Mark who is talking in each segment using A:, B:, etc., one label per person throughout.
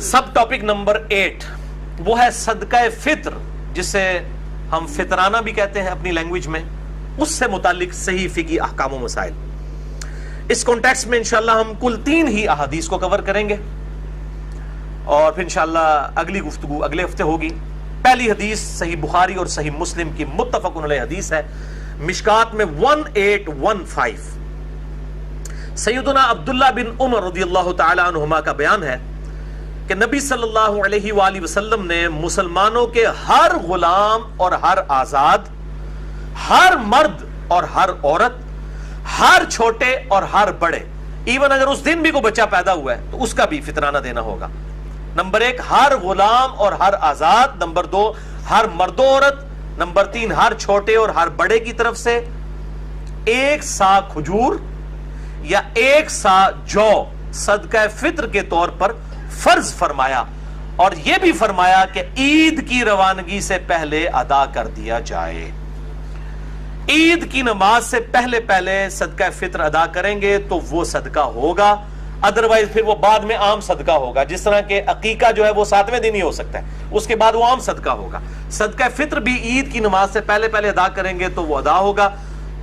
A: سب topic number 8 وہ ہے صدقہ فطر، جسے ہم فطرانہ بھی کہتے ہیں اپنی لینگویج میں، اس سے متعلق صحیح فقہی احکام و مسائل۔ اس کانٹیکسٹ میں انشاءاللہ ہم کل 3 ہی احادیث کو کور کریں گے، اور پھر انشاءاللہ اگلی گفتگو اگلے ہفتے ہوگی۔ پہلی حدیث صحیح بخاری اور صحیح مسلم کی متفق علیہ حدیث ہے، مشکات میں 1815۔ سیدنا عبداللہ بن عمر رضی اللہ تعالی عنہما کا بیان ہے کہ نبی صلی اللہ علیہ وآلہ وسلم نے مسلمانوں کے ہر غلام اور ہر آزاد، ہر مرد اور ہر عورت، ہر چھوٹے اور ہر بڑے، ایون اگر اس دن بھی کوئی بچہ پیدا ہوا ہے تو اس کا بھی فطرانہ دینا ہوگا۔ نمبر 1 ہر غلام اور ہر آزاد، نمبر 2 ہر مرد و عورت، نمبر 3 ہر چھوٹے اور ہر بڑے کی طرف سے 1 سا کھجور یا 1 سا جو صدقہ فطر کے طور پر فرض فرمایا، اور یہ بھی فرمایا کہ عید کی روانگی سے پہلے ادا کر دیا جائے۔ عید کی نماز سے پہلے صدقہ فطر ادا کریں گے تو وہ صدقہ ہوگا، ادروائز پھر وہ بعد میں عام صدقہ ہوگا۔ جس طرح کہ عقیقہ جو ہے وہ 7ویں دن ہی ہو سکتا ہے، اس کے بعد وہ عام صدقہ ہوگا۔ صدقہ فطر بھی عید کی نماز سے پہلے ادا کریں گے تو وہ ادا ہوگا۔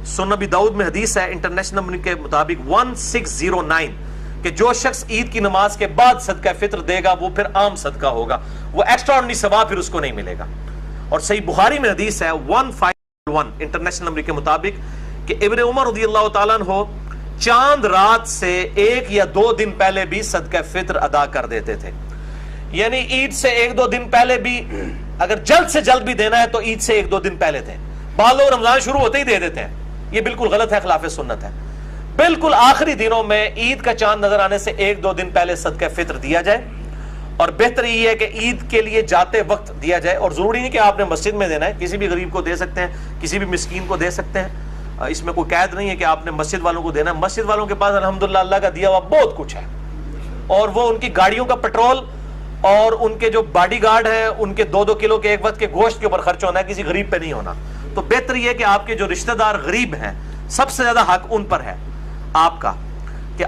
A: سنن ابی داؤد میں حدیث ہے انٹرنیشنل نمبر کے مطابق 1609 کہ جو شخص عید کی نماز کے بعد صدقہ فطر دے گا وہ پھر عام صدقہ ہوگا، وہ ایکسٹرا آرڈنری ثواب پھر اس کو نہیں ملے گا۔ اور صحیح بخاری میں حدیث ہے 1501 انٹرنیشنل نمبر کے مطابق کہ ابن عمر رضی اللہ تعالیٰ عنہ چاند رات سے 1 یا 2 دن پہلے بھی صدقہ فطر ادا کر دیتے تھے، یعنی عید سے 1-2 دن پہلے بھی، اگر جلد سے جلد بھی دینا ہے تو عید سے 1-2 دن پہلے دیں۔ بعض لوگ رمضان شروع ہوتے ہی دے دیتے ہیں، یہ بالکل غلط ہے، خلاف سنت ہے۔ بالکل آخری دنوں میں عید کا چاند نظر آنے سے 1-2 دن پہلے صدقہ فطر دیا جائے، اور بہتر یہ ہے کہ عید کے لیے جاتے وقت دیا جائے، اور ضروری نہیں کہ آپ نے مسجد میں دینا ہے، کسی بھی غریب کو دے سکتے ہیں، کسی بھی مسکین کو دے سکتے ہیں، اس میں کوئی قید نہیں ہے کہ آپ نے مسجد والوں کو دینا ہے۔ مسجد والوں کے پاس الحمدللہ اللہ کا دیا ہوا بہت کچھ ہے، اور وہ ان کی گاڑیوں کا پیٹرول اور ان کے جو باڈی گارڈ ہیں ان کے 2-2 کلو کے ایک وقت کے گوشت کے اوپر خرچ ہونا ہے، کسی غریب پہ نہیں ہونا۔ تو بہتر یہ ہے کہ آپ کے جو رشتہ دار غریب ہیں سب سے زیادہ حق ان پر ہے آپ کا، کہ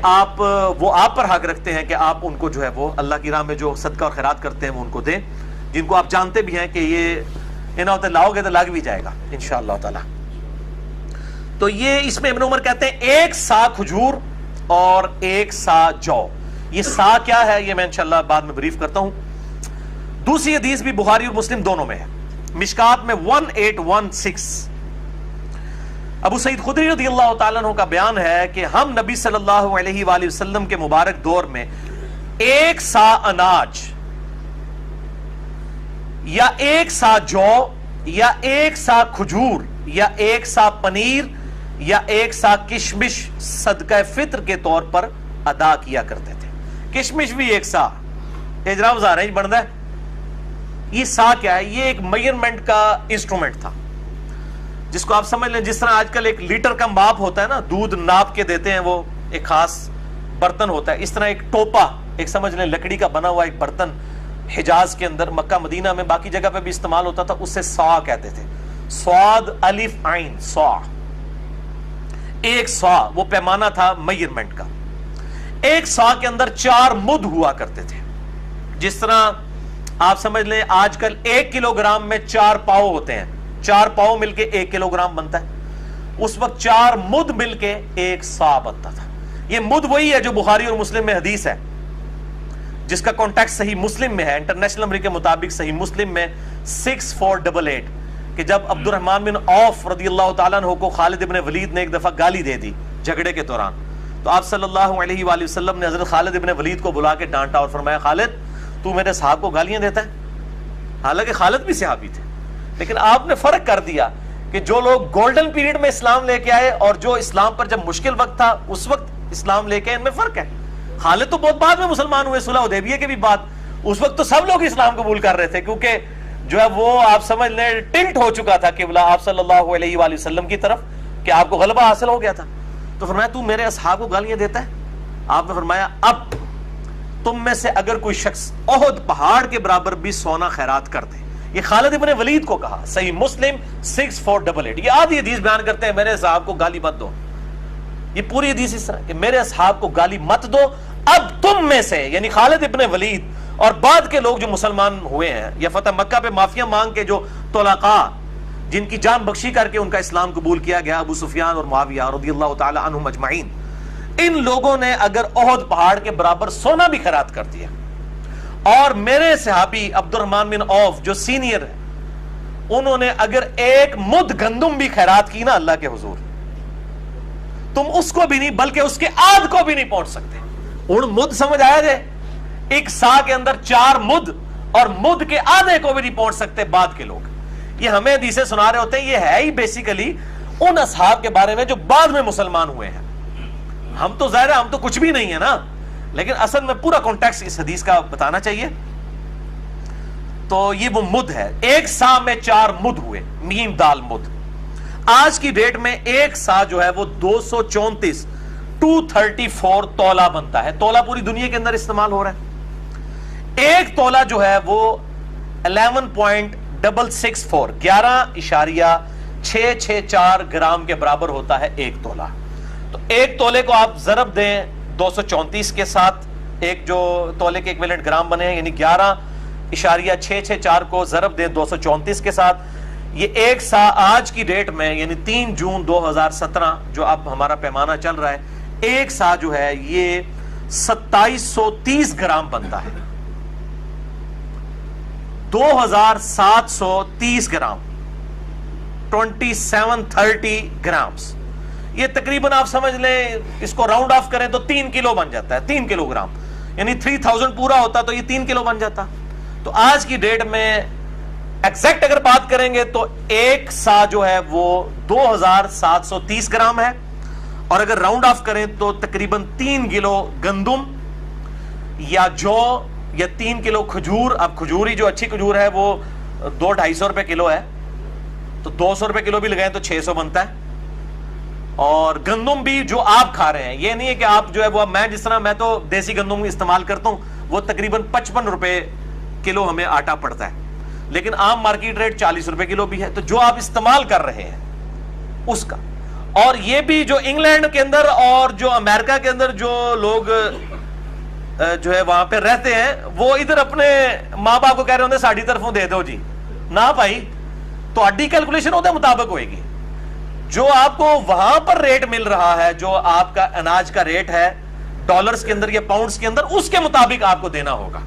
A: وہ آپ پر حق رکھتے ہیں کہ آپ ان کو جو ہے وہ اللہ کی راہ میں جو صدقہ اور خیرات کرتے ہیں وہ ان کو دیں، جن کو آپ جانتے بھی ہیں کہ یہ انہوں تے لاؤ گے تو لگ بھی جائے گا انشاءاللہ تعالی۔ تو یہ اس میں ابن عمر کہتے ہیں 1 سا کھجور اور 1 سا جو۔ یہ سا کیا ہے یہ میں انشاءاللہ بعد میں بریف کرتا ہوں۔ دوسری حدیث بھی بخاری اور مسلم دونوں میں ہے، مشکات میں 1816۔ ابو سعید خدری رضی اللہ تعالیٰ عنہ کا بیان ہے کہ ہم نبی صلی اللہ علیہ وآلہ وسلم کے مبارک دور میں 1 سا اناج یا 1 سا جو یا 1 سا کھجور یا 1 سا پنیر یا 1 سا کشمش صدقہ فطر کے طور پر ادا کیا کرتے تھے۔ کشمش بھی 1 سا اجرام زاریں بنتا ہے۔ یہ سا کیا ہے؟ یہ ایک میئرمنٹ کا انسٹرومنٹ تھا، جس کو آپ سمجھ لیں جس طرح آج کل ایک لیٹر کا ماپ ہوتا ہے نا، دودھ ناپ کے دیتے ہیں، وہ ایک خاص برتن ہوتا ہے، اس طرح ایک ٹوپا، ایک سمجھ لیں لکڑی کا بنا ہوا ایک برتن حجاز کے اندر، مکہ مدینہ میں، باقی جگہ پہ بھی استعمال ہوتا تھا، اس سے سا کہتے تھے، صاد الف عین سا، 1 سا وہ پیمانہ تھا میئرمنٹ کا۔ 1 سا کے اندر 4 مد ہوا کرتے تھے، جس طرح آپ سمجھ لیں آج کل 1 کلو گرام میں 4 پاؤ ہوتے ہیں، 4 پاؤ مل کے 1 کلو گرام بنتا ہے، اس وقت 4 مد مل کے 1 سا بنتا تھا۔ یہ مد وہی ہے جو بخاری اور مسلم میں حدیث ہے، جس کا کانٹیکٹ صحیح مسلم میں ہے، انٹرنیشنل نمبر کے مطابق صحیح مسلم میں 6488 کہ جب عبد الرحمن بن عوف رضی اللہ تعالیٰ عنہ کو خالد ابن ولید نے ایک دفعہ گالی دے دی جھگڑے کے دوران، تو آپ صلی اللہ علیہ وآلہ وسلم نے حضرت خالد ابن ولید کو بلا کے ڈانٹا اور فرمایا خالد تو میرے صحابہ کو گالیاں دیتا ہے، حالانکہ خالد بھی صحابی تھے، لیکن آپ نے فرق کر دیا کہ جو لوگ گولڈن پیریڈ میں اسلام لے کے آئے اور جو اسلام پر جب مشکل وقت تھا اس وقت اسلام لے کے، ان میں فرق ہے۔ خالد تو بہت بعد میں مسلمان ہوئے، صلح حدیبیہ کے بھی بعد، اس وقت تو سب لوگ اسلام قبول کر رہے تھے، کیونکہ جو ہے وہ آپ سمجھ لیں ٹلٹ ہو چکا تھا قبلہ آپ صلی اللہ علیہ وآلہ وسلم کی طرف، کہ آپ کو غلبہ حاصل ہو گیا تھا۔ تو فرمایا تو میرے اصحاب کو گالیاں دیتا ہے؟ آپ نے فرمایا اب تم میں سے اگر کوئی شخص احد پہاڑ کے برابر بھی سونا خیرات کر دے، یہ خالد ابن ولید کو کہا، صحیح مسلم 6488، یہ آدھی حدیث بیان کرتے ہیں میرے اصحاب کو گالی مت دو، یہ پوری حدیث اس طرح کہ میرے اصحاب کو گالی مت دو، اب تم میں سے یعنی خالد ابن ولید اور بعد کے لوگ جو مسلمان ہوئے ہیں یا فتح مکہ پہ معافیاں مانگ کے جو طلقاء جن کی جان بخشی کر کے ان کا اسلام قبول کیا گیا، ابو سفیان اور معاویہ رضی اللہ تعالی عنہم اجمعین، ان لوگوں نے اگر احد پہاڑ کے برابر سونا بھی خیرات کر دیا، اور میرے صحابی عبد الرحمن بن عوف جو سینئر ہے، انہوں نے اگر ایک مد گندم بھی خیرات کی نا اللہ کے حضور، تم اس کو بھی نہیں بلکہ اس کے آدھ کو بھی نہیں پہنچ سکتے۔ ان مد سمجھ آیا جائے، ایک سا کے اندر 4 مد، اور مد کے آدھے کو بھی نہیں پہنچ سکتے بعد کے لوگ۔ یہ ہمیں حدیثیں سنا رہے ہوتے ہیں، یہ ہے ہی بیسیکلی ان اصحاب کے بارے میں جو بعد میں مسلمان ہوئے ہیں۔ ہم تو ظاہر ہے ہم تو کچھ بھی نہیں ہے نا، لیکن اصل میں پورا کانٹیکسٹ اس حدیث کا بتانا چاہیے۔ تو یہ وہ مد ہے، ایک سا میں 4 مد ہوئے، میم دال مد۔ آج کی ڈیٹ میں ایک سا جو ہے وہ 234 تولہ بنتا ہے۔ تولہ پوری دنیا کے اندر استعمال ہو رہا ہے۔ ایک تولہ جو ہے وہ 11.664 گرام کے برابر ہوتا ہے ایک تولہ۔ تو ایک تولے کو آپ ضرب دیں 234 کے ساتھ، ایک جو تولے کے ایکویلنٹ گرام بنے ہیں، یعنی 11.664 کو ضرب دیں 234 کے ساتھ، یہ ایک سا آج کی ڈیٹ میں یعنی 3 جون 2017 جو اب ہمارا پیمانہ چل رہا ہے، ایک سا جو ہے یہ 2730 گرام بنتا ہے۔ 2730 گرام، 2730 گرامز، یہ تقریباً آپ سمجھ لیں اس کو راؤنڈ آف کریں تو 3 کلو بن جاتا ہے، 3 کلو گرام، یعنی 3000 پورا ہوتا تو یہ 3 کلو بن جاتا۔ تو آج کی ڈیٹ میں ایگزیکٹ اگر بات کریں گے تو ایک سا جو ہے وہ 2730 گرام ہے، اور اگر راؤنڈ آف کریں تو تقریباً 3 کلو گندم یا جو یا 3 کلو کھجور۔ اب کھجور ہی جو اچھی کھجور ہے وہ 200-250 روپے کلو ہے، تو 200 روپے کلو بھی لگائیں تو 600 بنتا ہے۔ اور گندم بھی جو آپ کھا رہے ہیں، یہ نہیں ہے کہ آپ جو ہے وہ، میں جس طرح میں تو دیسی گندم استعمال کرتا ہوں، وہ تقریباً 55 روپے کلو ہمیں آٹا پڑتا ہے، لیکن عام مارکیٹ ریٹ 40 روپے کلو بھی ہے۔ تو جو آپ استعمال کر رہے ہیں اس کا، اور یہ بھی جو انگلینڈ کے اندر اور جو امریکہ کے اندر جو لوگ جو ہے وہاں پہ رہتے ہیں، وہ ادھر اپنے ماں باپ کو کہہ رہے ہوتے ساڑھی طرفوں دے دو جی، نہ بھائی، تو اڈی کیلکولیشن ہوتے مطابق ہوئے گی۔ جو آپ کو وہاں پر ریٹ مل رہا ہے، جو آپ کا اناج کا ریٹ ہے ڈالرز کے اندر یا پاؤنڈز کے اندر، اس کے مطابق آپ کو دینا ہوگا۔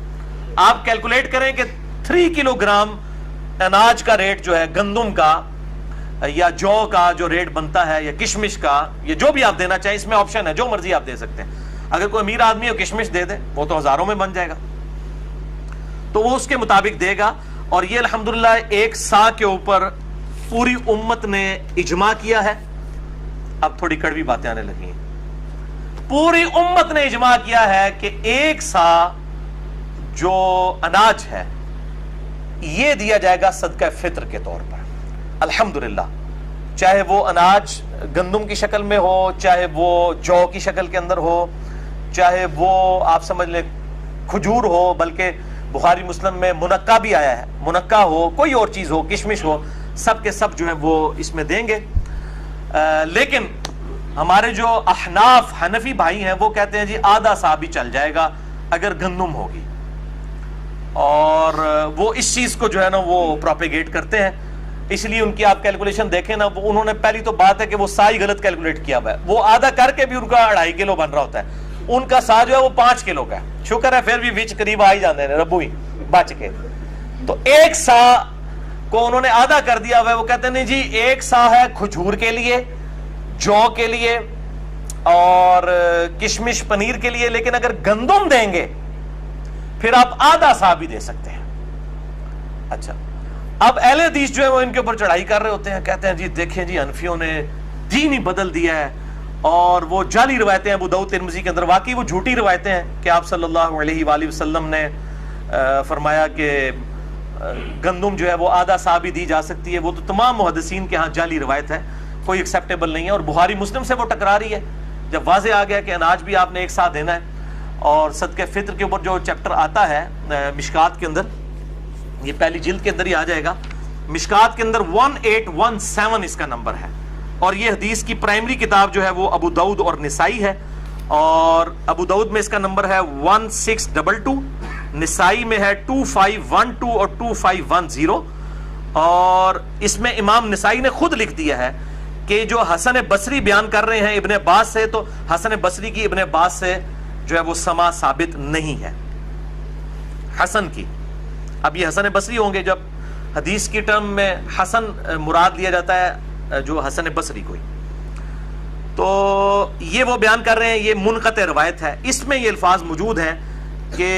A: آپ کیلکولیٹ کریں کہ 3 کلو گرام اناج کا ریٹ جو ہے، گندم کا یا جو کا جو ریٹ بنتا ہے، یا کشمش کا، یہ جو بھی آپ دینا چاہیں، اس میں آپشن ہے، جو مرضی آپ دے سکتے ہیں۔ اگر کوئی امیر آدمی ہے کشمش دے دے، وہ تو ہزاروں میں بن جائے گا، تو وہ اس کے مطابق دے گا۔ اور یہ الحمدللہ ایک سا کے اوپر پوری امت نے اجماع کیا ہے۔ اب تھوڑی کڑوی باتیں آنے لگی ہیں۔ پوری امت نے اجماع کیا ہے کہ ایک سا جو اناج ہے یہ دیا جائے گا صدقہ فطر کے طور پر، الحمدللہ، چاہے وہ اناج گندم کی شکل میں ہو، چاہے وہ جو کی شکل کے اندر ہو، چاہے وہ آپ سمجھ لیں کھجور ہو، بلکہ بخاری مسلم میں منقع بھی آیا ہے، منقع ہو، کوئی اور چیز ہو، کشمش ہو، سب کے سب جو ہیں وہ اس میں دیں گے۔ لیکن ہمارے جو احناف حنفی بھائی ہیں وہ کہتے ہیں جی آدھا سا بھی چل جائے گا اگر گندم ہوگی، اور وہ اس چیز کو جو ہے نا وہ پروپیگیٹ کرتے ہیں۔ اس لیے ان کی آپ کیلکولیشن دیکھیں نا، انہوں نے پہلی تو بات ہے کہ وہ سا ہی غلط کیلکولیٹ کیا ہوا ہے، وہ آدھا کر کے بھی ان کا 2.5 کلو بن رہا ہوتا ہے، ان کا سا جو ہے وہ 5 کلو کا ہے، شکر ہے پھر بھی وچ قریب آ ہی جاتے ہیں ربو ہی بچ کے۔ تو ایک سا کو انہوں نے آدھا کر دیا ہوا ہے، وہ کہتے ہیں نہیں جی ایک سا ہے کھجور کے لیے، جو کے لیے اور کشمش پنیر کے لیے، لیکن اگر گندم دیں گے پھر آپ آدھا سا بھی دے سکتے ہیں۔ اچھا، اب اہل حدیث جو ہے وہ ان کے اوپر چڑھائی کر رہے ہوتے ہیں، کہتے ہیں جی دیکھیں جی حنفیوں نے دین ہی بدل دیا ہے، اور وہ جعلی روایتیں ابو داؤد ترمذی کے اندر، واقعی وہ جھوٹی روایتیں ہیں کہ آپ صلی اللہ علیہ وآلہ وسلم نے فرمایا کہ گندم جو ہے وہ آدھا سا بھی دی جا سکتی ہے، وہ تو تمام محدثین کے ہاں جعلی روایت ہے، کوئی ایکسیپٹیبل نہیں ہے، اور بخاری مسلم سے وہ ٹکرا رہی ہے۔ جب واضح آ گیا کہ اناج بھی آپ نے ایک سا دینا ہے، اور صدقہ فطر کے اوپر جو چیپٹر آتا ہے مشکات کے اندر، یہ پہلی جلد کے اندر ہی آ جائے گا، مشکات کے اندر 1817 اس کا نمبر ہے، اور یہ حدیث کی پرائمری کتاب جو ہے وہ ابو داؤد اور نسائی ہے، اور ابو داؤد میں اس کا نمبر ہے 1622، نسائی میں ہے 2512 اور 2510، اور اس میں امام نسائی نے خود لکھ دیا ہے کہ جو حسن بصری بیان کر رہے ہیں ابن عباس سے، تو حسن بصری کی ابن عباس سے جو ہے وہ سما ثابت نہیں ہے حسن کی۔ اب یہ حسن بصری ہوں گے، جب حدیث کی ٹرم میں حسن مراد لیا جاتا ہے جو حسن بصری کوئی، تو یہ وہ بیان کر رہے ہیں یہ منقطع روایت ہے۔ اس میں یہ الفاظ موجود ہیں کہ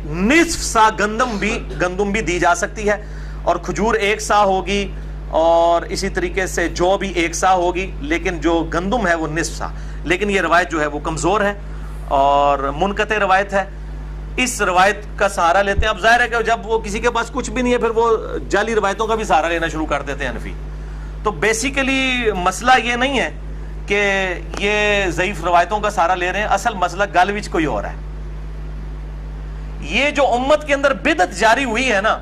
A: نصف سا گندم بھی دی جا سکتی ہے، اور کھجور 1 سا ہوگی، اور اسی طریقے سے جو بھی 1 سا ہوگی، لیکن جو گندم ہے وہ نصف سا۔ لیکن یہ روایت جو ہے وہ کمزور ہے اور منقطع روایت ہے، اس روایت کا سہارا لیتے ہیں۔ اب ظاہر ہے کہ جب وہ کسی کے پاس کچھ بھی نہیں ہے پھر وہ جعلی روایتوں کا بھی سہارا لینا شروع کر دیتے ہیں حنفی۔ تو بیسیکلی مسئلہ یہ نہیں ہے کہ یہ ضعیف روایتوں کا سہارا لے رہے ہیں، اصل مسئلہ گل وچ کوئی اور ہے۔ یہ جو امت کے اندر بدعت جاری ہوئی ہے نا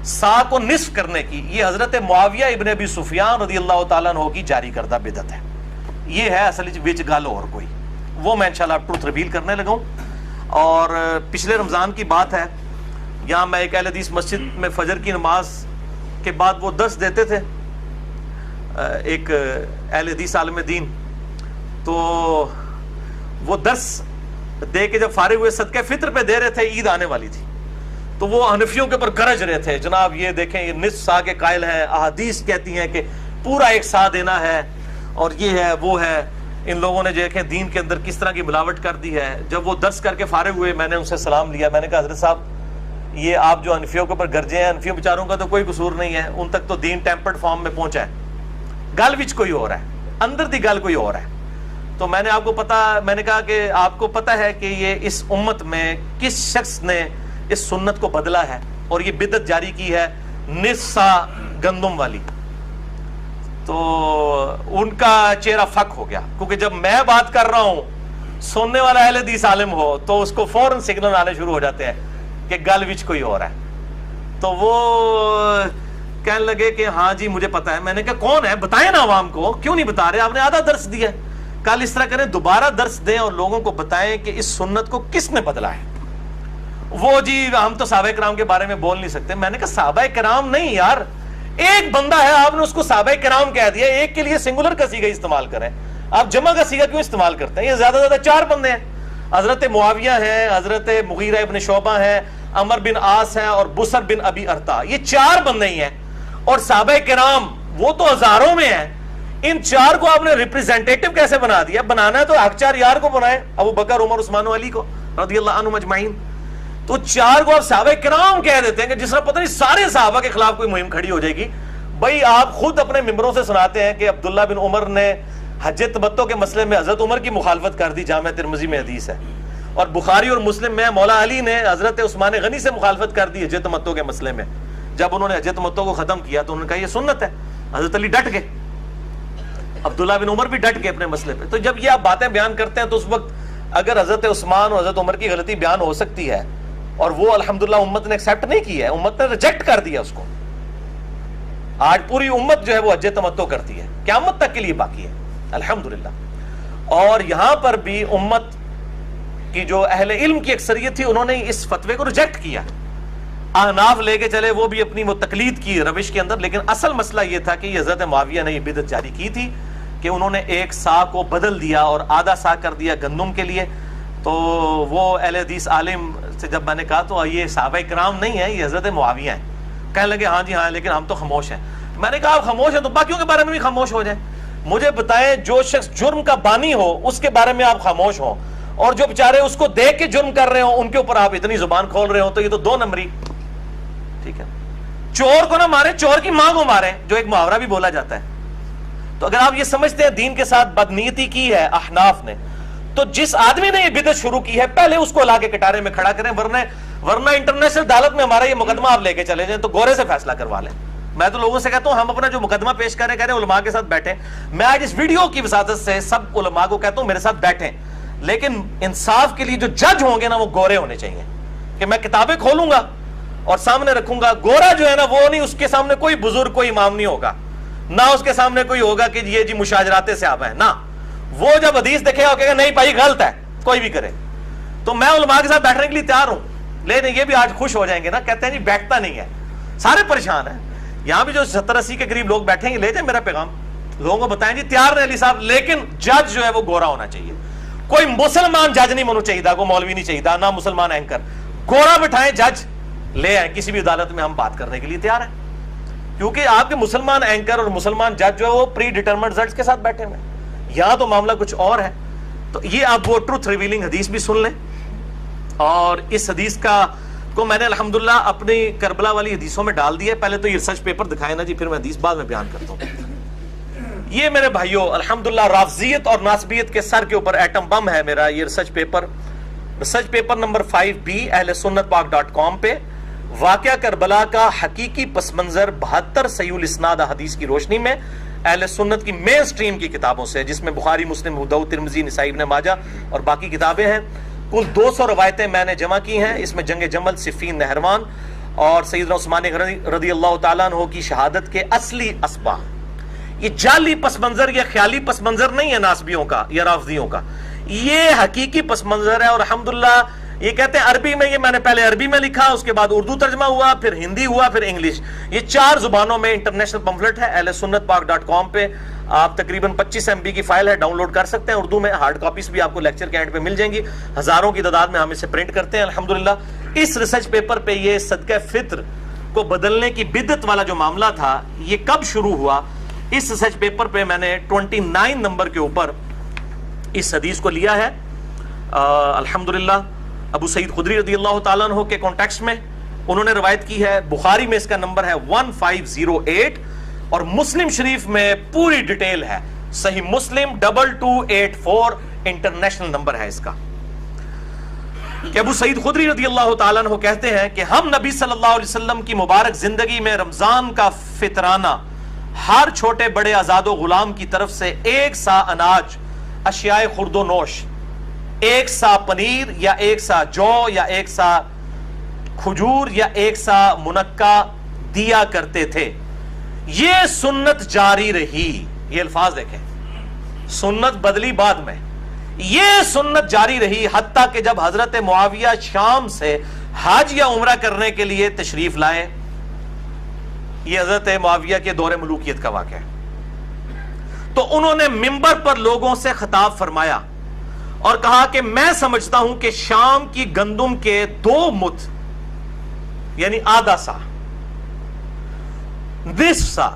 A: سا کو نصف کرنے کی، یہ حضرت معاویہ ابن ابی سفیان رضی اللہ تعالیٰ عنہ کی جاری کردہ بدعت ہے۔ یہ ہے اصل وچ گل اور کوئی، وہ میں انشاءاللہ ٹروتھ ریویل کرنے لگا ہوں۔ اور پچھلے رمضان کی بات ہے، یہاں میں ایک اہل حدیث مسجد میں فجر کی نماز کے بعد وہ درس دیتے تھے، ایک اہل حدیث عالم دین، تو وہ درس دے کے جب فارغ ہوئے صدقہ فطر پہ دے رہے تھے، عید آنے والی تھی، تو وہ حنفیوں کے اوپر گرج رہے تھے، جناب یہ دیکھیں یہ نصف سا کے قائل ہیں، احادیث کہتی ہیں کہ پورا 1 سا دینا ہے، اور یہ ہے وہ ہے۔ ان لوگوں نے دیکھیں دین کے اندر کس طرح کی ملاوٹ کر دی ہے۔ جب وہ درس کر کے فارغ ہوئے میں نے ان سے سلام لیا، میں نے کہا حضرت صاحب یہ آپ جو حنفیوں کے اوپر گرجے ہیں، حنفیوں بیچاروں کا تو کوئی قصور نہیں ہے، ان تک تو دین ٹیمپرڈ فارم میں پہنچا ہے، گل وچ کوئی اور ہے، اندر دی گل کوئی اور ہے۔ تو میں نے کہا کہ آپ کو پتہ ہے کہ یہ اس امت میں کس شخص نے اس سنت کو بدلا ہے اور یہ بدعت جاری کی ہے نصف سا گندم والی؟ تو ان کا چہرہ فک ہو گیا، کیونکہ جب میں بات کر رہا ہوں سننے والا اہل حدیث عالم ہو تو اس کو فوراً سگنل آنے شروع ہو جاتے ہیں کہ گل وچ کوئی اور ہے۔ تو وہ کہنے لگے کہ ہاں جی مجھے پتا ہے۔ میں نے کہا کون ہے بتائیں نا عوام کو، کیوں نہیں بتا رہے؟ آپ نے آدھا درس دیا، کل اس طرح کریں دوبارہ درس دیں اور لوگوں کو بتائیں کہ اس سنت کو کس نے بدلا ہے۔ وہ جی ہم تو صحابہ کرام کے بارے میں بول نہیں سکتے۔ میں نے کہا صحابہ کرام نہیں یار، ایک بندہ ہے آپ نے اس کو صحابہ کرام کہہ دیا، ایک کے لیے سنگولر کا صیغہ استعمال کریں، آپ جمع کا صیغہ کیوں استعمال کرتے ہیں؟ یہ زیادہ سے زیادہ 4 بندے ہیں، حضرت معاویہ ہیں، حضرت مغیرہ ابن شعبہ ہیں، عمر بن عاص ہیں، اور بصر بن ابی ارطا، یہ 4 بندے ہی ہیں۔ اور صحابہ کرام وہ تو ہزاروں میں ہیں، ان 4 کو آپ نے ریپریزنٹیٹو کیسے بنا دیا؟ بنانا ہے تو حق 4 یار کو بنائے، ابو بکر عمر عثمان و علی کو رضی اللہ عنہم اجمعین۔ تو 4 کو آپ صحابہ کرام کہہ دیتے ہیں کہ جس طرح پتہ نہیں سارے صحابہ کے خلاف کوئی مہم کھڑی ہو جائے گی۔ بھائی آپ خود اپنے ممبروں سے سناتے ہیں کہ عبداللہ بن عمر نے حج تمتع کے مسئلے میں حضرت عمر کی مخالفت کر دی، جامع ترمذی میں حدیث ہے، اور بخاری اور مسلم میں مولا علی نے حضرت عثمان غنی سے مخالفت کر دی حج تمتع کے مسئلے میں۔ جب انہوں نے حج تمتع کو ختم کیا تو انہوں نے کہا یہ سنت ہے، حضرت علی ڈٹ گئے، عبداللہ بن عمر بھی ڈٹ گئے اپنے مسئلے پہ۔ تو جب یہ آپ باتیں بیان کرتے ہیں تو اس وقت اگر حضرت عثمان اور حضرت عمر کی غلطی بیان ہو سکتی ہے، اور وہ الحمدللہ امت نے ایکسیپٹ نہیں کی ہے، امت نے ریجیکٹ کر دیا اس کو، آج پوری امت جو ہے وہ حج تمتع کرتی ہے، قیامت تک کے لیے باقی ہے الحمدللہ۔ اور یہاں پر بھی امت کی جو اہل علم کی اکثریت تھی انہوں نے اس فتوے کو ریجیکٹ کیا، احناف لے کے چلے وہ بھی اپنی وہ تقلید کی روش کے اندر، لیکن اصل مسئلہ یہ تھا کہ یہ حضرت معاویہ نے یہ بدعت جاری کی تھی کہ انہوں نے 1 سا کو بدل دیا اور آدھا سا کر دیا گندم کے لیے۔ تو وہ اہل حدیث عالم سے جب میں نے کہا تو یہ صحابہ کرام نہیں ہے، یہ حضرت معاویہ ہیں، کہنے لگے ہاں جی ہاں لیکن ہم تو خاموش ہیں۔ میں نے کہا آپ خاموش ہیں تو باقیوں کے بارے میں بھی خاموش ہو جائیں، مجھے بتائیں جو شخص جرم کا بانی ہو اس کے بارے میں آپ خاموش ہوں، اور جو بیچارے اس کو دیکھ کے جرم کر رہے ہوں ان کے اوپر آپ اتنی زبان کھول رہے ہوں، تو یہ تو 2 نمبری۔ ٹھیک ہے، چور کو نہ مارے، چور کی ماں کو مارے، جو ایک محاورہ بھی بولا جاتا ہے۔ تو اگر آپ یہ سمجھتے ہیں دین کے ساتھ بدنیتی کی ہے احناف نے، تو جس آدمی نے یہ بدعت شروع کی ہے پہلے اس کو لا کے کٹارے میں کھڑا کریں، ورنہ انٹرنیشنل عدالت میں ہمارا یہ مقدمہ آپ لے کے چلے جائیں تو گورے سے فیصلہ کروا لیں۔ میں تو لوگوں سے کہتا ہوں ہم اپنا جو مقدمہ پیش کریں کہہ رہے ہیں علماء کے ساتھ بیٹھیں، میں آج اس ویڈیو کی وساطت سے سب علماء کو کہتا ہوں میرے ساتھ بیٹھیں، لیکن انصاف کے لیے جو جج ہوں گے نا وہ گورے ہونے چاہیے، کہ میں کتابیں کھولوں گا اور سامنے رکھوں گا، گورا جو ہے نا وہ نہیں، اس کے سامنے کوئی بزرگ کوئی امام نہیں ہوگا، نہ اس کے سامنے کوئی ہوگا کہ یہ جی مشاجرات صحابہ ہیں، نہ وہ جب حدیث دیکھے گا کہے گا نہیں بھائی غلط ہے، کوئی بھی کرے، تو میں علماء کے ساتھ بیٹھنے کے لیے تیار ہوں، لیکن یہ بھی آج خوش ہو جائیں گے نا، کہتے ہیں جی بیٹھتا نہیں ہے، سارے پریشان ہیں یہاں بھی جو 70-80 کے قریب لوگ بیٹھیں گے، لے جائیں میرا پیغام، لوگوں کو بتائیں جی تیار رہے علی صاحب، لیکن جج جو ہے وہ گورا ہونا چاہیے، کوئی مسلمان جج نہیں ہونا چاہیے، کوئی مولوی نہیں چاہیے، نہ مسلمان اینکر، گورا بٹھائیں جج لے آئیں، کسی بھی عدالت میں ہم بات کرنے کے لیے تیار ہیں، کیونکہ آپ کے مسلمان اینکر اور مسلمان جج جو ہے وہ پری ڈیٹرمنڈ رزلٹس کے ساتھ بیٹھے ہوئے ہیں، یہاں تو معاملہ کچھ اور ہے۔ تو یہ آپ وہ ٹروتھ ریویلنگ حدیث بھی سن لیں، اور اس حدیث کو میں نے الحمدللہ اپنی کربلا والی حدیثوں میں ڈال دیا ہے، پہلے تو یہ ریسرچ پیپر دکھائے نا جی، پھر میں حدیث بعد میں بیان کرتا ہوں۔ یہ میرے بھائیوں الحمدللہ رافضیت اور ناسبیت کے سر کے اوپر ایٹم بم ہے میرا یہ ریسرچ پیپر نمبر 5B اہل سنت پاک.com پہ، واقعہ کربلا کا حقیقی پس منظر 72 صحیح الاسناد حدیث کی روشنی میں اہل سنت کی مین سٹریم کی کتابوں سے، جس میں بخاری، مسلم، ابو داؤد، ترمذی، نسائی، ابن ماجہ اور باقی کتابیں ہیں۔ کل 200 روایتیں میں نے جمع کی ہیں، اس میں جنگ جمل، صفین، نہروان اور سیدنا عثمان رضی اللہ تعالیٰ عنہ کی شہادت کے اصلی اسباب۔ یہ جعلی پس منظر یا خیالی پس منظر نہیں ہے ناسبیوں کا یا رافضیوں کا، یہ حقیقی پس منظر ہے، اور الحمدللہ یہ کہتے ہیں عربی میں، یہ میں نے پہلے عربی میں لکھا، اس کے بعد اردو ترجمہ ہوا، پھر ہندی ہوا، پھر انگلش، یہ 4 زبانوں میں انٹرنیشنل پمفلٹ ہے اہل سنت پاک.com پہ۔ آپ تقریباً 25 MB کی فائل ہے، ڈاؤن لوڈ کر سکتے ہیں، اردو میں ہارڈ کاپیز بھی آپ کو لیکچر کے اینڈ پہ مل جائیں گی، ہزاروں کی تعداد میں ہم اسے پرنٹ کرتے ہیں الحمدللہ۔ اس ریسرچ پیپر پہ یہ صدقہ فطر کو بدلنے کی بدعت والا جو معاملہ تھا یہ کب شروع ہوا، اس ریسرچ پیپر پہ میں نے 29 نمبر کے اوپر اس حدیث کو لیا ہے الحمدللہ۔ ابو سعید خدری رضی اللہ تعالیٰ عنہ کے کانٹیکسٹ میں انہوں نے روایت کی ہے، بخاری میں اس کا نمبر ہے 1508 اور مسلم شریف میں پوری ڈیٹیل ہے، صحیح مسلم 2284 انٹرنیشنل نمبر ہے اس کا، کہ ابو سعید خدری رضی اللہ تعالیٰ عنہ کہتے ہیں کہ ہم نبی صلی اللہ علیہ وسلم کی مبارک زندگی میں رمضان کا فطرانہ ہر چھوٹے بڑے آزاد و غلام کی طرف سے 1 سا اناج، اشیاء خرد و نوش، 1 سا پنیر یا 1 سا جو یا 1 سا کھجور یا 1 سا منقع دیا کرتے تھے۔ یہ سنت جاری رہی، یہ الفاظ دیکھیں، سنت بدلی بعد میں، یہ سنت جاری رہی حتیٰ کہ جب حضرت معاویہ شام سے حج یا عمرہ کرنے کے لیے تشریف لائے۔ یہ حضرت معاویہ کے دور ملوکیت کا واقعہ ہے۔ تو انہوں نے منبر پر لوگوں سے خطاب فرمایا اور کہا کہ میں سمجھتا ہوں کہ شام کی گندم کے 2 مد یعنی آدھا سا، نصف سا،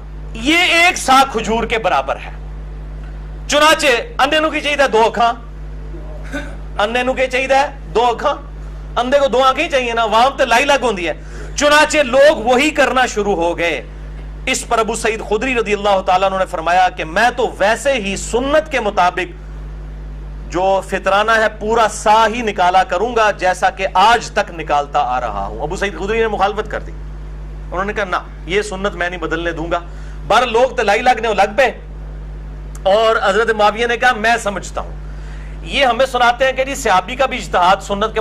A: یہ 1 سا کھجور کے برابر ہے۔ چنانچہ اندے نو کی چاہیے 2 اکھاں، اندے نو کی چاہیے 2 اکھاں، اندے کو 2 آنکھیں چاہیے نا، وہاں تے لائی لگ ہوندی ہے۔ چنانچہ لوگ وہی کرنا شروع ہو گئے۔ اس پر ابو سعید خدری رضی اللہ تعالیٰ عنہ نے فرمایا کہ میں تو ویسے ہی سنت کے مطابق جو فطرانہ ہے پورا سا ہی نکالا کروں گا جیسا کہ آج تک نکالتا آ رہا ہوں۔ ابو سعید خدری نے مخالفت کر دی، انہوں نے کہا نہ، یہ سنت میں نہیں بدلنے دوں گا۔ بار لوگ تلائی لگنے لگ پہ، اور حضرت معاویہ نے کہا میں سمجھتا ہوں۔ یہ ہمیں سناتے ہیں کہ جی صحابی کا بھی اجتہاد سنت کے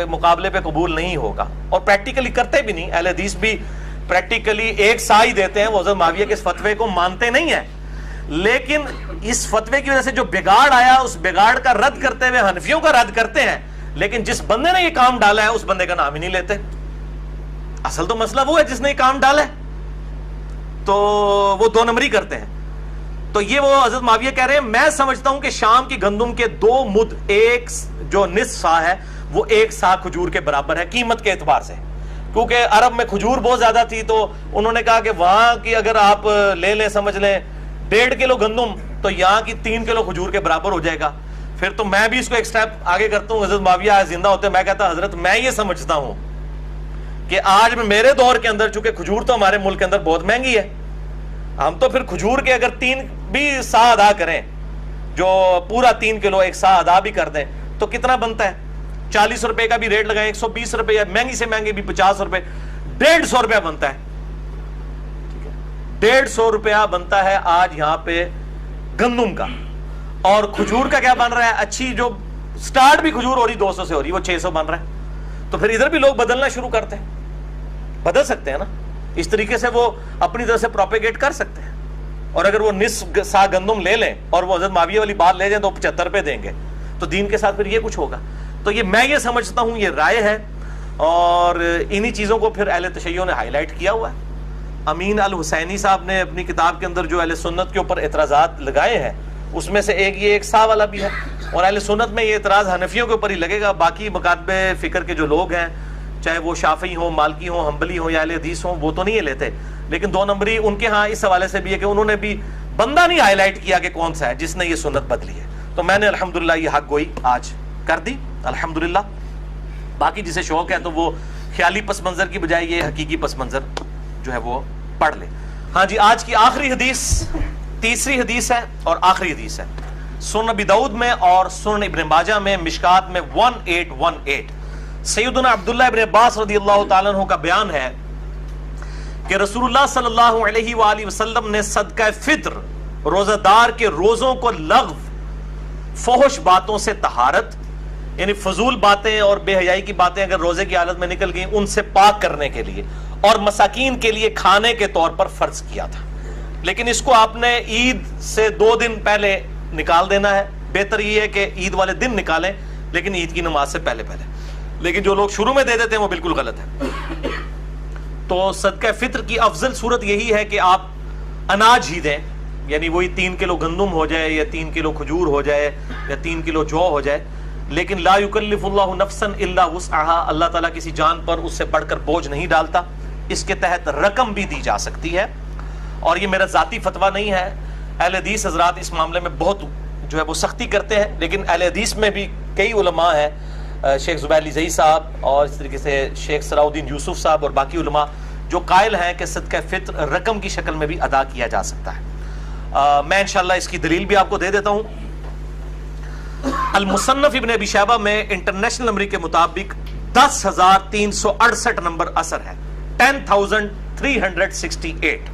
A: مقابلے پہ قبول نہیں ہوگا، اور پریکٹیکلی کرتے بھی نہیں، اہل حدیث بھی پریکٹیکلی 1 سا ہی دیتے ہیں، وہ حضرت معاویہ کے اس فتوے کو مانتے نہیں ہیں۔ لیکن اس فتوے کی وجہ سے جو بگاڑ آیا، اس بگاڑ کا رد کرتے ہوئے حنفیوں کا رد کرتے ہیں، لیکن جس بندے نے یہ کام ڈالا ہے اس بندے کا نام ہی نہیں لیتے۔ اصل تو مسئلہ وہ ہے جس نے یہ کام ڈالا ہے، تو وہ 2 نمبری کرتے ہیں۔ تو یہ وہ حضرت معاویہ کہہ رہے ہیں میں سمجھتا ہوں کہ شام کی گندم کے 2 مد، 1 جو نصف سا ہے وہ 1 سا کھجور کے برابر ہے قیمت کے اعتبار سے، کیونکہ عرب میں کھجور بہت زیادہ تھی، تو انہوں نے کہا کہ وہاں کی اگر آپ لے لیں، سمجھ لیں 1.5 کلو گندم، تو یہاں کی 3 کلو کھجور کے برابر ہو جائے گا۔ پھر تو میں بھی اس کو ایک سٹیپ آگے کرتا ہوں، حضرت معاویہ زندہ ہوتے میں کہتا حضرت میں یہ سمجھتا ہوں کہ آج میرے دور کے اندر چونکہ کھجور تو ہمارے ملک کے اندر بہت مہنگی ہے، ہم تو پھر کھجور کے اگر 3 بھی سا ادا کریں، جو پورا 3 کلو 1 سا ادا بھی کر دیں تو کتنا بنتا ہے؟ 40 روپے کا بھی ریٹ لگائیں، 120 روپے، یا مہنگی سے مہنگی بھی 50 روپے، 150 روپیہ بنتا ہے۔ 150 روپیہ بنتا ہے آج یہاں پہ گندم کا، اور کھجور کا کیا بن رہا ہے؟ اچھی جو سٹارٹ بھی کھجور ہو رہی 200 سے ہو رہی، وہ 600 بن رہا ہے۔ تو پھر ادھر بھی لوگ بدلنا شروع کرتے ہیں، بدل سکتے ہیں نا، اس طریقے سے وہ اپنی طرف سے پروپیگیٹ کر سکتے ہیں۔ اور اگر وہ نصف سا گندم لے لیں اور وہ حضرت معاویہ والی بات لے جائیں تو 75 روپے دیں گے، تو دین کے ساتھ پھر یہ کچھ ہوگا۔ تو میں یہ سمجھتا ہوں یہ رائے ہے، اور انہی چیزوں کو پھر اہل تشیع نے ہائی لائٹ کیا ہوا ہے۔ امین الحسینی صاحب نے اپنی کتاب کے اندر جو اہل سنت کے اوپر اعتراضات لگائے ہیں اس میں سے ایک سا والا بھی ہے، اور اہل سنت میں یہ اعتراض حنفیوں کے اوپر ہی لگے گا، باقی مکاتب فکر کے جو لوگ ہیں چاہے وہ شافعی ہوں، مالکی ہوں، حنبلی ہوں یا اہل حدیث ہوں، وہ تو نہیں لیتے، لیکن 2 نمبری ان کے ہاں اس حوالے سے بھی ہے کہ انہوں نے بھی بندہ نہیں ہائی لائٹ کیا کہ کون سا ہے جس نے یہ سنت بدلی ہے۔ تو میں نے الحمدللہ یہ حق گوئی آج کر دی الحمدللہ۔ باقی جسے شوق ہے تو وہ خیالی پس منظر کی بجائے یہ حقیقی پس منظر جو ہے وہ پڑھ لے۔ ہاں جی، آج کی آخری حدیث تیسری حدیث ہے اور آخری حدیث ہے، سنن ابی داؤد میں اور سنن ابن ماجہ میں، مشکات میں 1818۔ سیدنا عبداللہ ابن عباس رضی اللہ تعالیٰ عنہ کا بیان ہے کہ رسول اللہ صلی اللہ علیہ وآلہ وسلم نے صدقہ فطر، روزہ دار کے روزوں کو لغو، فحش باتوں سے طہارت، یعنی فضول باتیں اور بے حیائی کی باتیں اگر روزے کی حالت میں نکل گئیں ان سے پاک کرنے کے لیے اور مساکین کے لیے کھانے کے طور پر فرض کیا تھا، لیکن اس کو آپ نے عید سے 2 دن پہلے نکال دینا ہے۔ بہتر یہ ہے کہ عید والے دن نکالیں لیکن عید کی نماز سے پہلے، لیکن جو لوگ شروع میں دے دیتے ہیں وہ بالکل غلط ہے۔ تو صدقہ فطر کی افضل صورت یہی ہے کہ آپ اناج ہی دیں، یعنی وہی 3 کلو گندم ہو جائے یا 3 کلو کھجور ہو جائے یا 3 کلو جو ہو جائے، لیکن لا یکلف اللہ نفسا الا وسعها، اللہ تعالیٰ کسی جان پر اس سے بڑھ کر بوجھ نہیں ڈالتا۔ اس کے تحت رقم بھی دی جا سکتی ہے، اور یہ میرا ذاتی فتویٰ نہیں ہے، اہل حدیث حضرات اس معاملے میں بہت جو ہے وہ سختی کرتے ہیں، لیکن اہل حدیث میں بھی کئی علماء ہیں، شیخ زبیر علی زئی صاحب اور اس طریقے سے شیخ صلاح الدین یوسف صاحب اور باقی علماء جو قائل ہیں کہ صدقہ فطر رقم کی شکل میں بھی ادا کیا جا سکتا ہے۔ میں انشاءاللہ اس کی دلیل بھی آپ کو دے دیتا ہوں۔ المصنف ابن ابی شیبہ میں انٹرنیشنل نمبر کے مطابق 10,368 نمبر اثر ہے، 10,368،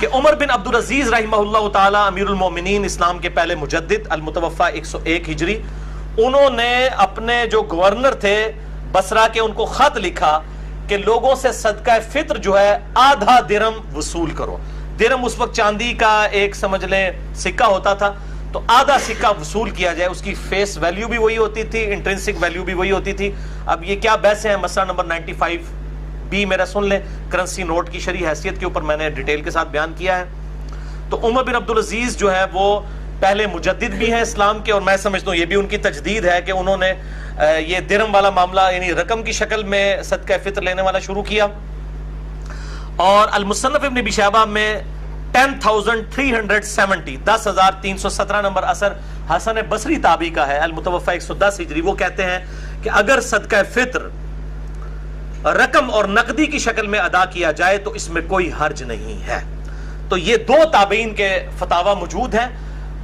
A: کہ عمر بن عبدالعزیز رحمہ اللہ تعالی امیر المومنین، اسلام کے پہلے مجدد، المتوفی 101 ہجری، انہوں نے اپنے جو گورنر تھے بصرہ کے ان کو خط لکھا کہ لوگوں سے صدقہ فطر جو ہے آدھا درم وصول کرو۔ درم اس وقت چاندی کا ایک سمجھ لیں سکہ ہوتا تھا، تو آدھا سکہ وصول کیا جائے، اس کی فیس ویلیو بھی وہی ہوتی تھی، انٹرنسک ویلیو بھی وہی ہوتی تھی۔ اب یہ کیا بحث ہے، مسئلہ نمبر 95B میرا سن لیں، کرنسی نوٹ کی شرعی حیثیت کے اوپر میں نے ڈیٹیل کے ساتھ بیان کیا ہے۔ تو عمر بن عبدالعزیز جو ہے وہ پہلے مجدد بھی ہیں اسلام کے، اور میں سمجھتا ہوں یہ بھی ان کی تجدید ہے کہ انہوں نے یہ درم والا معاملہ یعنی رقم کی شکل میں صدقہ فطر لینے والا شروع کیا۔ اور المصنف ابن ابی شیبہ میں 10,370 10,317 نمبر اثر حسن بصری تابعی کا ہے، المتوفی 110 ہجری، وہ کہتے ہیں کہ اگر صدقہ فطر رقم اور نقدی کی شکل میں ادا کیا جائے تو اس میں کوئی حرج نہیں ہے۔ تو یہ 2 تابعین کے فتاوی موجود ہیں۔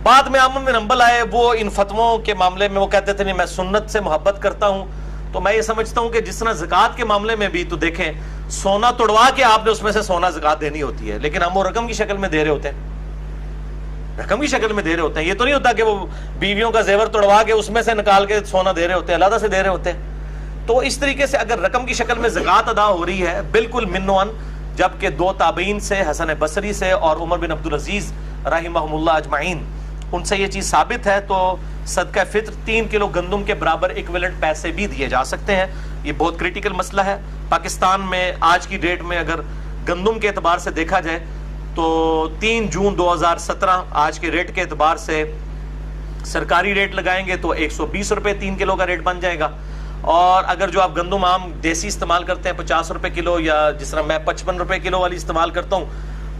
A: بعد میں احمد بن حنبل آئے، وہ ان فتووں کے معاملے میں وہ کہتے تھے نہیں میں سنت سے محبت کرتا ہوں۔ تو میں یہ سمجھتا ہوں کہ جس طرح زکوٰۃ کے معاملے میں بھی تو دیکھیں سونا توڑوا کے آپ نے اس میں سے سونا زکوٰۃ دینی ہوتی ہے، لیکن ہم وہ رقم کی شکل میں دے رہے ہوتے ہیں، رقم کی شکل میں دے رہے ہوتے ہیں۔ یہ تو نہیں ہوتا کہ وہ بیویوں کا زیور توڑوا کے اس میں سے نکال کے سونا دے رہے ہوتے ہیں، علیحدہ سے دے رہے ہوتے ہیں۔ تو اس طریقے سے اگر رقم کی شکل میں زکوٰۃ ادا ہو رہی ہے بالکل منوان، جبکہ 2 تابعین سے، حسن بصری سے اور عمر بن عبدالعزیز رحمہم اللہ اجمعین، ان سے یہ چیز ثابت ہے، تو صدقہ فطر 3 کلو گندم کے برابر ایکویلنٹ پیسے بھی دیے جا سکتے ہیں۔ یہ بہت کریٹیکل مسئلہ ہے۔ پاکستان میں آج کی ڈیٹ میں اگر گندم کے اعتبار سے دیکھا جائے تو 3 جون 2017 آج کے ریٹ کے اعتبار سے سرکاری ریٹ لگائیں گے تو 120 روپے 3 کلو کا ریٹ بن جائے گا، اور اگر جو آپ گندم عام دیسی استعمال کرتے ہیں 50 روپے کلو، یا جس طرح میں 55 روپے کلو والی استعمال کرتا ہوں،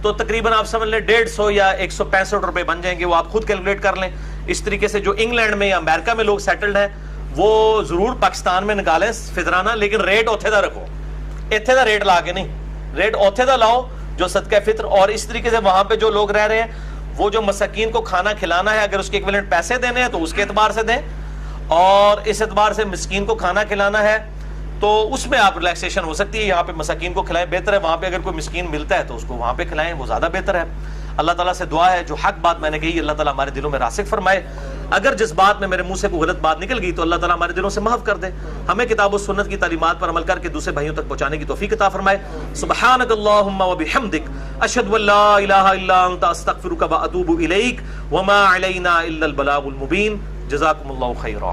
A: تو تقریباً آپ سمجھ لیں 150 یا 165 روپے بن جائیں گے، وہ آپ خود کیلکولیٹ کر لیں۔ اس طریقے سے جو انگلینڈ میں یا امریکہ میں لوگ سیٹلڈ ہیں وہ ضرور پاکستان میں نکالیں فطرانہ، لیکن ریٹ اوتھے دا رکھو، ایتھے دا ریٹ لا کے نہیں، ریٹ اوتھے دا لاؤ جو صدقہ فطر۔ اور اس طریقے سے وہاں پہ جو لوگ رہ رہے ہیں وہ جو مساکین کو کھانا کھلانا ہے، اگر اس کے ایکویلنٹ پیسے دینے ہیں تو اس کے اعتبار سے دیں، اور اس اعتبار سے مسکین کو کھانا کھلانا ہے تو اس میں آپ ریلیکسیشن ہو سکتی ہے، یہاں پہ مساکین کو کھلائیں بہتر ہے، وہاں پہ اگر کوئی مسکین ملتا ہے تو اس کو وہاں پہ کھلائیں، وہ زیادہ بہتر ہے۔ اللہ تعالیٰ سے دعا ہے جو حق بات میں نے کہی اللہ تعالیٰ ہمارے دلوں میں راسخ فرمائے، اگر جس بات میں میرے منہ سے کوئی غلط بات نکل گئی تو اللہ تعالیٰ ہمارے دلوں سے محف کر دے، ہمیں کتاب و سنت کی تعلیمات پر عمل کر کے دوسرے بھائیوں تک پہنچانے کی توفیق عطا فرمائے۔ سبحانک اللہم و بحمدک، اشہد ان لا الہ الا انت، استغفرک و اتوب الیک، وما علینا الا البلاغ المبین۔ جزاکم اللہ خیرا۔